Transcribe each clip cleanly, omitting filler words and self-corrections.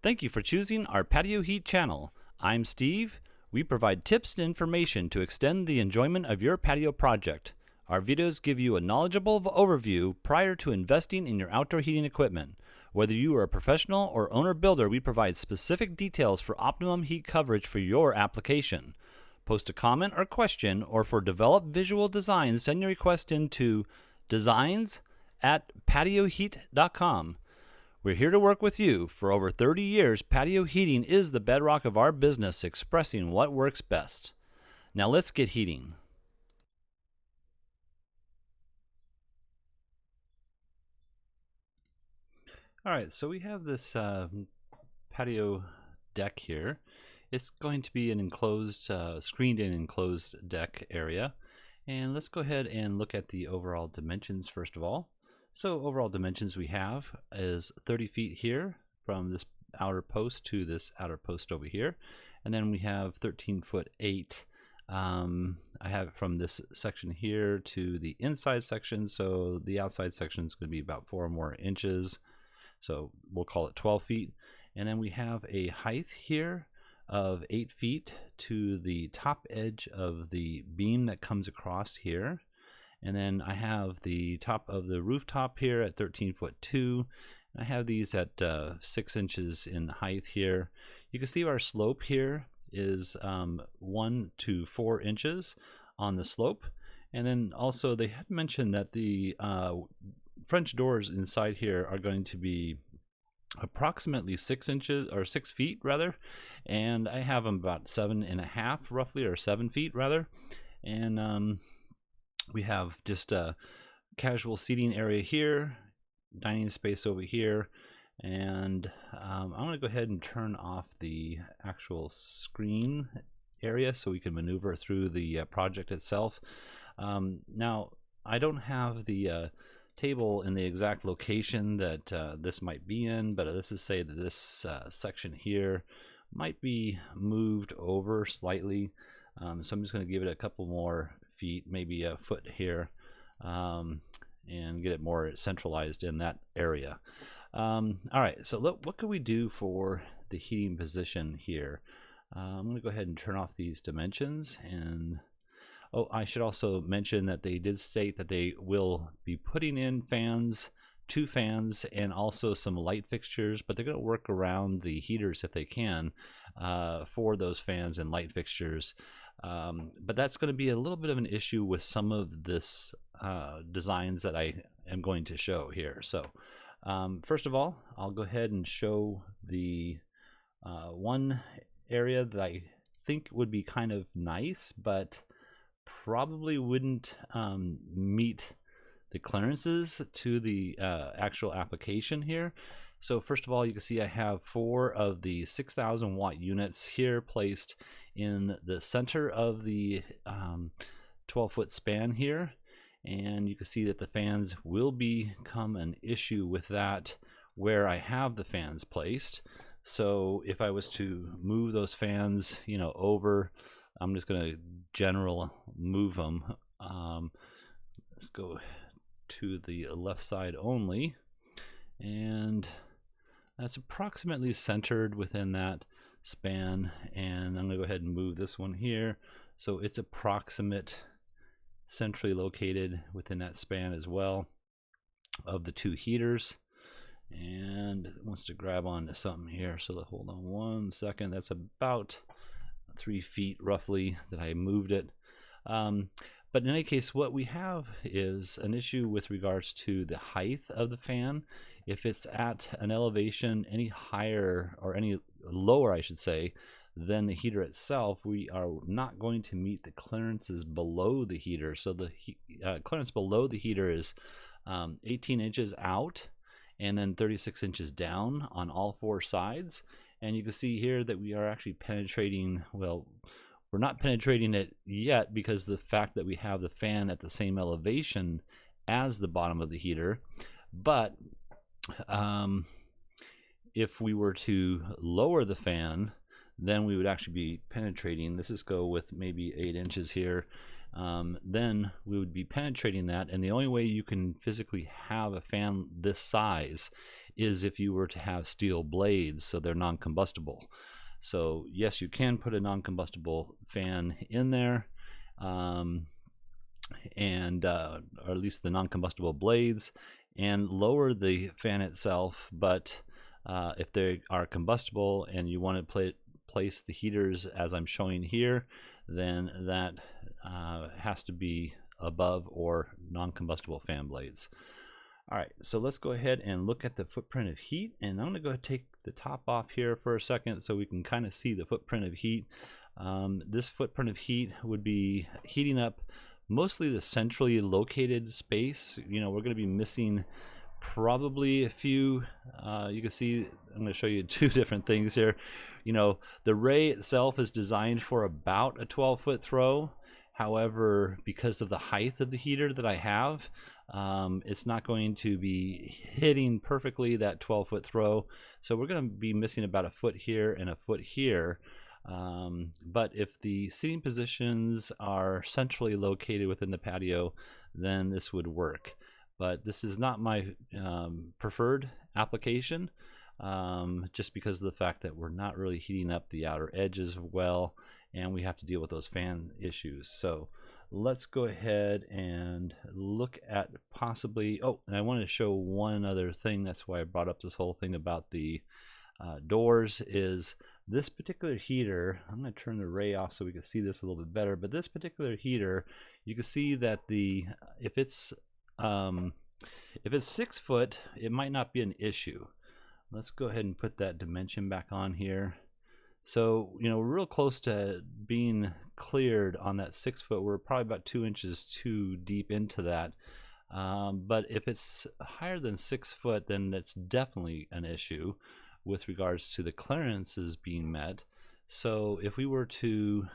Thank you for choosing our Patio Heat channel. I'm Steve. We provide tips and information to extend the enjoyment of your patio project. Our videos give you a knowledgeable overview prior to investing in your outdoor heating equipment. Whether you are a professional or owner-builder, we provide specific details for optimum heat coverage for your application. Post a comment or question, or for developed visual designs, send your request into designs@patioheat.com. We're here to work with you. For over 30 years, patio heating is the bedrock of our business, expressing what works best. Now let's get heating. All right, so we have this patio deck here. It's going to be an enclosed, screened-in enclosed deck area. And let's go ahead and look at the overall dimensions first of all. So overall dimensions we have is 30 feet here from this outer post to this outer post over here. And then we have 13'8". I have it from this section here to the inside section. So the outside section is going to be about 4 more inches. So we'll call it 12 feet. And then we have a height here of 8 feet to the top edge of the beam that comes across here. And then I have the top of the rooftop here at 13'2". I have these at 6 inches in height here. You can see our slope here is 1 to 4 inches on the slope. And then also they had mentioned that the French doors inside here are going to be approximately 6 inches or 6 feet rather, and I have them about 7.5 roughly, or 7 feet rather. And we have just a casual seating area here, dining space over here, and I'm going to go ahead and turn off the actual screen area so we can maneuver through the project itself. Now I don't have the table in the exact location that this might be in, but let's just say that this section here might be moved over slightly. So I'm just going to give it a couple more feet, maybe a foot here, and get it more centralized in that area. All right, so look, what can we do for the heating position here? I'm going to go ahead and turn off these dimensions. And oh, I should also mention that they did state that they will be putting in fans, 2 fans, and also some light fixtures, but they're going to work around the heaters if they can for those fans and light fixtures. But that's going to be a little bit of an issue with some of this designs that I am going to show here. So first of all, I'll go ahead and show the one area that I think would be kind of nice, but probably wouldn't meet the clearances to the actual application here. So first of all, you can see I have 4 of the 6,000 watt units here placed in the center of the 12-foot span here, and you can see that the fans will become an issue with that where I have the fans placed. So if I was to move those fans, over, I'm just going to general move them. Let's go to the left side only, and that's approximately centered within that span. And I'm going to go ahead and move this one here, so it's approximate centrally located within that span as well of the 2 heaters. And it wants to grab onto something here, so hold on 1 second. That's about 3 feet roughly that I moved it. But in any case, what we have is an issue with regards to the height of the fan. If it's at an elevation any higher, or any lower I should say, than the heater itself, we are not going to meet the clearances below the heater. So the clearance below the heater is 18 inches out and then 36 inches down on all 4 sides. And you can see here that we are actually penetrating, well, we're not penetrating it yet because the fact that we have the fan at the same elevation as the bottom of the heater. But if we were to lower the fan, then we would actually be penetrating. This is go with maybe 8 inches here. Then we would be penetrating that, and the only way you can physically have a fan this size is if you were to have steel blades, so they're non-combustible. So yes, you can put a non-combustible fan in there, or at least the non-combustible blades, and lower the fan itself. But if they are combustible and you want to place the heaters as I'm showing here, then that has to be above or non-combustible fan blades. All right, so let's go ahead and look at the footprint of heat, and I'm going to go ahead and take the top off here for a second so we can kind of see the footprint of heat. This footprint of heat would be heating up mostly the centrally located space. You know, we're going to be missing probably a few. You can see, I'm going to show you two different things here. You know, the ray itself is designed for about a 12-foot throw. However, because of the height of the heater that I have, it's not going to be hitting perfectly that 12-foot throw. So we're going to be missing about a foot here and a foot here. But if the seating positions are centrally located within the patio, then this would work. But this is not my preferred application, just because of the fact that we're not really heating up the outer edges well, and we have to deal with those fan issues. So let's go ahead and look at possibly, oh, and I wanted to show one other thing. That's why I brought up this whole thing about the doors. Is this particular heater, I'm going to turn the ray off so we can see this a little bit better, but this particular heater, you can see that if it's 6 foot, it might not be an issue. Let's go ahead and put that dimension back on here. So, you know, we're real close to being cleared on that 6 foot. We're probably about 2 inches too deep into that. But if it's higher than 6 foot, then that's definitely an issue with regards to the clearances being met. So if we were to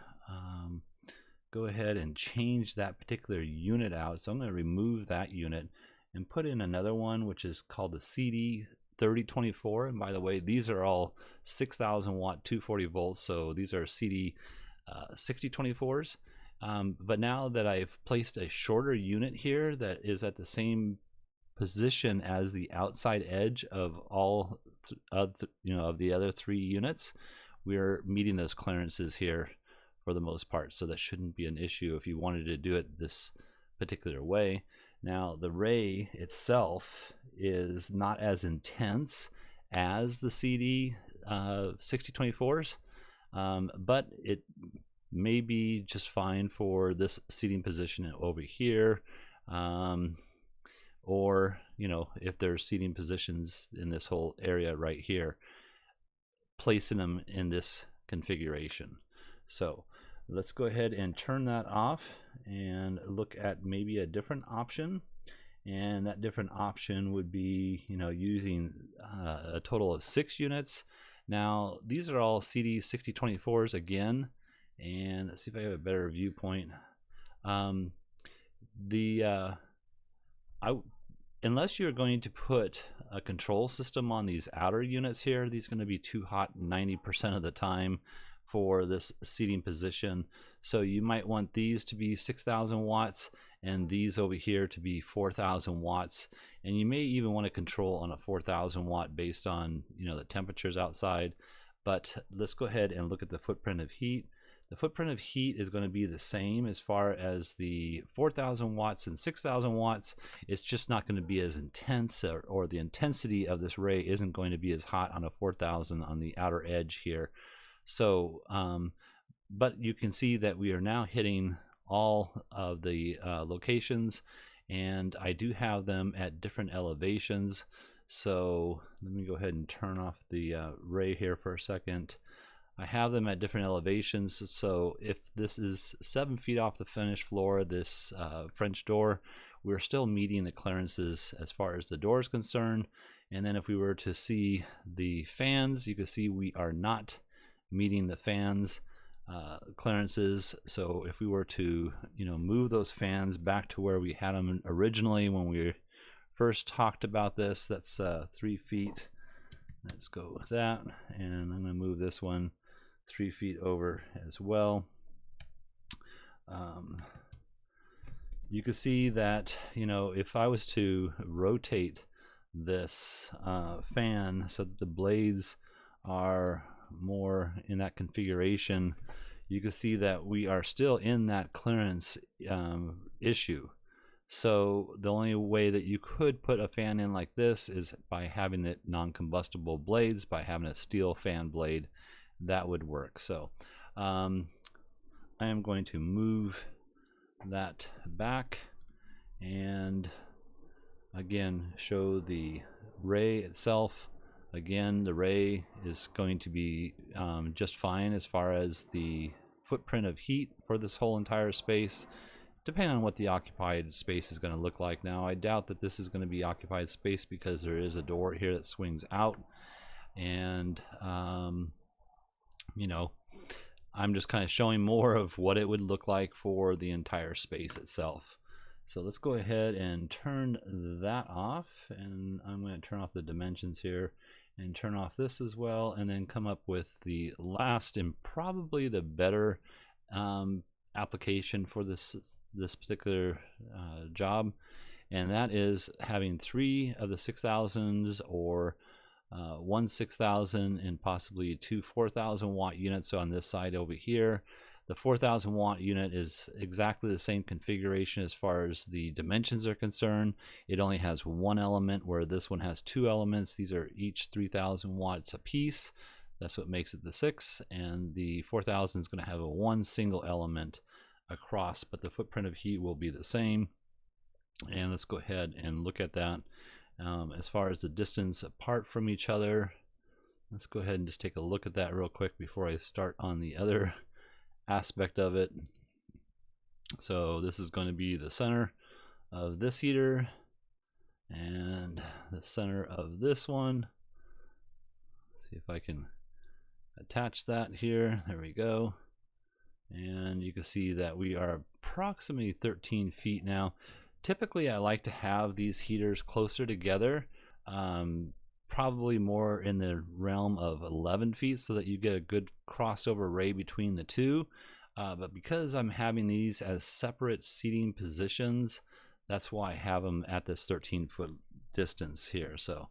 go ahead and change that particular unit out, so I'm going to remove that unit and put in another one, which is called the CD 3024. And by the way, these are all 6,000 watt 240 volts, so these are CD 6024s. But now that I've placed a shorter unit here that is at the same position as the outside edge of all of the other 3 units, we're meeting those clearances here for the most part. So that shouldn't be an issue if you wanted to do it this particular way. Now the ray itself is not as intense as the CD 6024s, but it may be just fine for this seating position over here, or you know, if there's seating positions in this whole area right here, placing them in this configuration. So let's go ahead and turn that off and look at maybe a different option. And that different option would be, you know, using a total of 6 units. Now these are all CD 6024s again, and let's see if I have a better viewpoint. Unless you're going to put a control system on these outer units here, these are going to be too hot 90% of the time for this seating position. So you might want these to be 6,000 watts and these over here to be 4,000 watts. And you may even want to control on a 4,000 watt based on, you know, the temperatures outside. But let's go ahead and look at the footprint of heat. The footprint of heat is going to be the same as far as the 4,000 watts and 6,000 watts. It's just not going to be as intense, or the intensity of this ray isn't going to be as hot on a 4,000 on the outer edge here. So, but you can see that we are now hitting all of the locations, and I do have them at different elevations. So let me go ahead and turn off the ray here for a second. I have them at different elevations. So if this is 7 feet off the finished floor, this French door, we're still meeting the clearances as far as the door is concerned. And then if we were to see the fans, you can see we are not meeting the fans clearances. So if we were to, you know, move those fans back to where we had them originally when we first talked about this, that's 3 feet. Let's go with that, and I'm going to move this one 3 feet over as well. You can see that, you know, if I was to rotate this fan so that the blades are more in that configuration, you can see that we are still in that clearance issue. So the only way that you could put a fan in like this is by having it non-combustible blades, by having a steel fan blade. That would work. So I am going to move that back and again show the ray itself. Again, the ray is going to be just fine as far as the footprint of heat for this whole entire space, depending on what the occupied space is going to look like. Now, I doubt that this is going to be occupied space because there is a door here that swings out, and you know, I'm just kind of showing more of what it would look like for the entire space itself. So let's go ahead and turn that off, and I'm going to turn off the dimensions here and turn off this as well, and then come up with the last and probably the better application for this particular job, and that is having 3 of the 6000s or 1 6000 and possibly 2 4000 watt units on this side over here. The 4000 watt unit is exactly the same configuration as far as the dimensions are concerned. It only has 1 element, where this one has 2 elements. These are each 3000 watts a piece. That's what makes it the 6, and the 4000 is going to have a 1 single element across, but the footprint of heat will be the same. And let's go ahead and look at that. As far as the distance apart from each other, let's go ahead and just take a look at that real quick before I start on the other aspect of it. So this is going to be the center of this heater and the center of this one. Let's see if I can attach that here. There we go. And you can see that we are approximately 13 feet now. Typically I like to have these heaters closer together, probably more in the realm of 11 feet, so that you get a good crossover ray between the two. But because I'm having these as separate seating positions, that's why I have them at this 13-foot distance here. So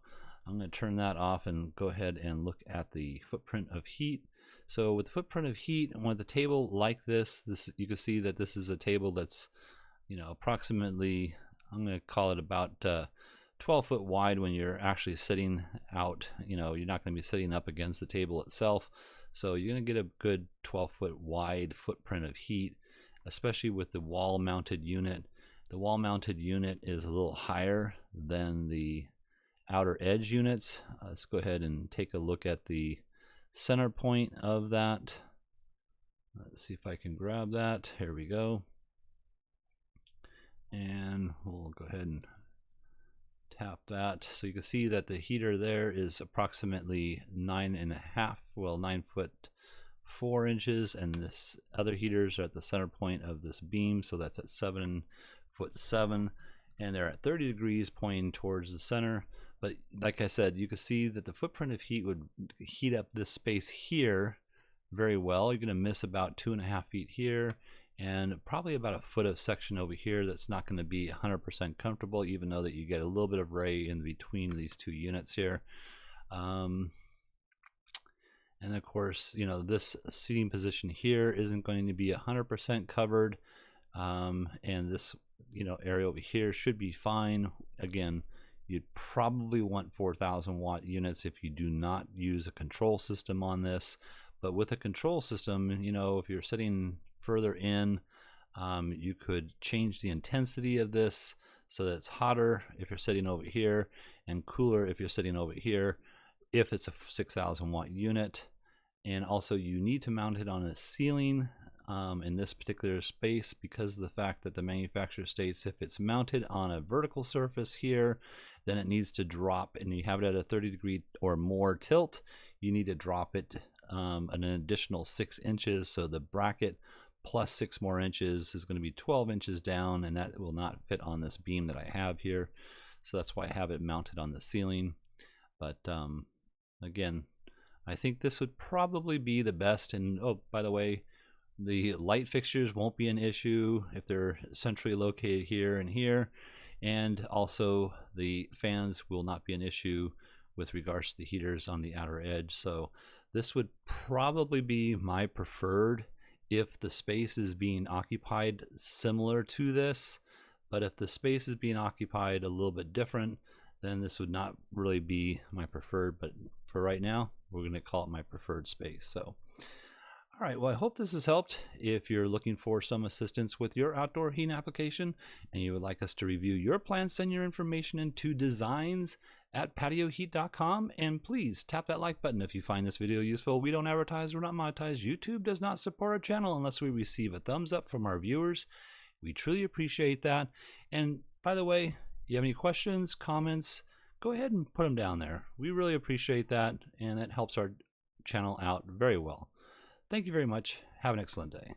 I'm going to turn that off and go ahead and look at the footprint of heat. So with the footprint of heat, and with a table like this, you can see that this is a table that's, you know, approximately, I'm going to call it about 12 foot wide when you're actually sitting out. You know, you're not going to be sitting up against the table itself. So you're going to get a good 12 foot wide footprint of heat, especially with the wall mounted unit. The wall mounted unit is a little higher than the outer edge units. Let's go ahead and take a look at the center point of that. Let's see if I can grab that. Here we go. And we'll go ahead and tap that. So you can see that the heater there is approximately 9 foot 4 inches, and this other heaters are at the center point of this beam, so that's at 7 foot 7, and they're at 30 degrees pointing towards the center. But like I said, you can see that the footprint of heat would heat up this space here very well. You're going to miss about 2.5 feet here, and probably about a foot of section over here that's not going to be 100% comfortable, even though that you get a little bit of ray in between these two units here. And of course, you know, this seating position here isn't going to be 100% covered, and this, you know, area over here should be fine. Again, you'd probably want 4000 watt units if you do not use a control system on this. But with a control system, you know, if you're sitting further in, you could change the intensity of this so that it's hotter if you're sitting over here and cooler if you're sitting over here, if it's a 6000 watt unit. And also you need to mount it on a ceiling in this particular space, because of the fact that the manufacturer states if it's mounted on a vertical surface here, then it needs to drop, and you have it at a 30 degree or more tilt, you need to drop it an additional 6 inches. So the bracket plus 6 more inches is going to be 12 inches down, and that will not fit on this beam that I have here. So that's why I have it mounted on the ceiling. But again, I think this would probably be the best. And oh, by the way, the light fixtures won't be an issue if they're centrally located here and here. And also the fans will not be an issue with regards to the heaters on the outer edge. So this would probably be my preferred if the space is being occupied similar to this. But if the space is being occupied a little bit different, then this would not really be my preferred. But for right now, we're going to call it my preferred space. So all right, well, I hope this has helped. If you're looking for some assistance with your outdoor heating application and you would like us to review your plan, send your information into designs@patioheat.com, and please tap that like button if you find this video useful. We don't advertise, we're not monetized. YouTube does not support our channel unless we receive a thumbs up from our viewers. We truly appreciate that. And by the way, if you have any questions, comments, go ahead and put them down there. We really appreciate that, and it helps our channel out very well. Thank you very much. Have an excellent day.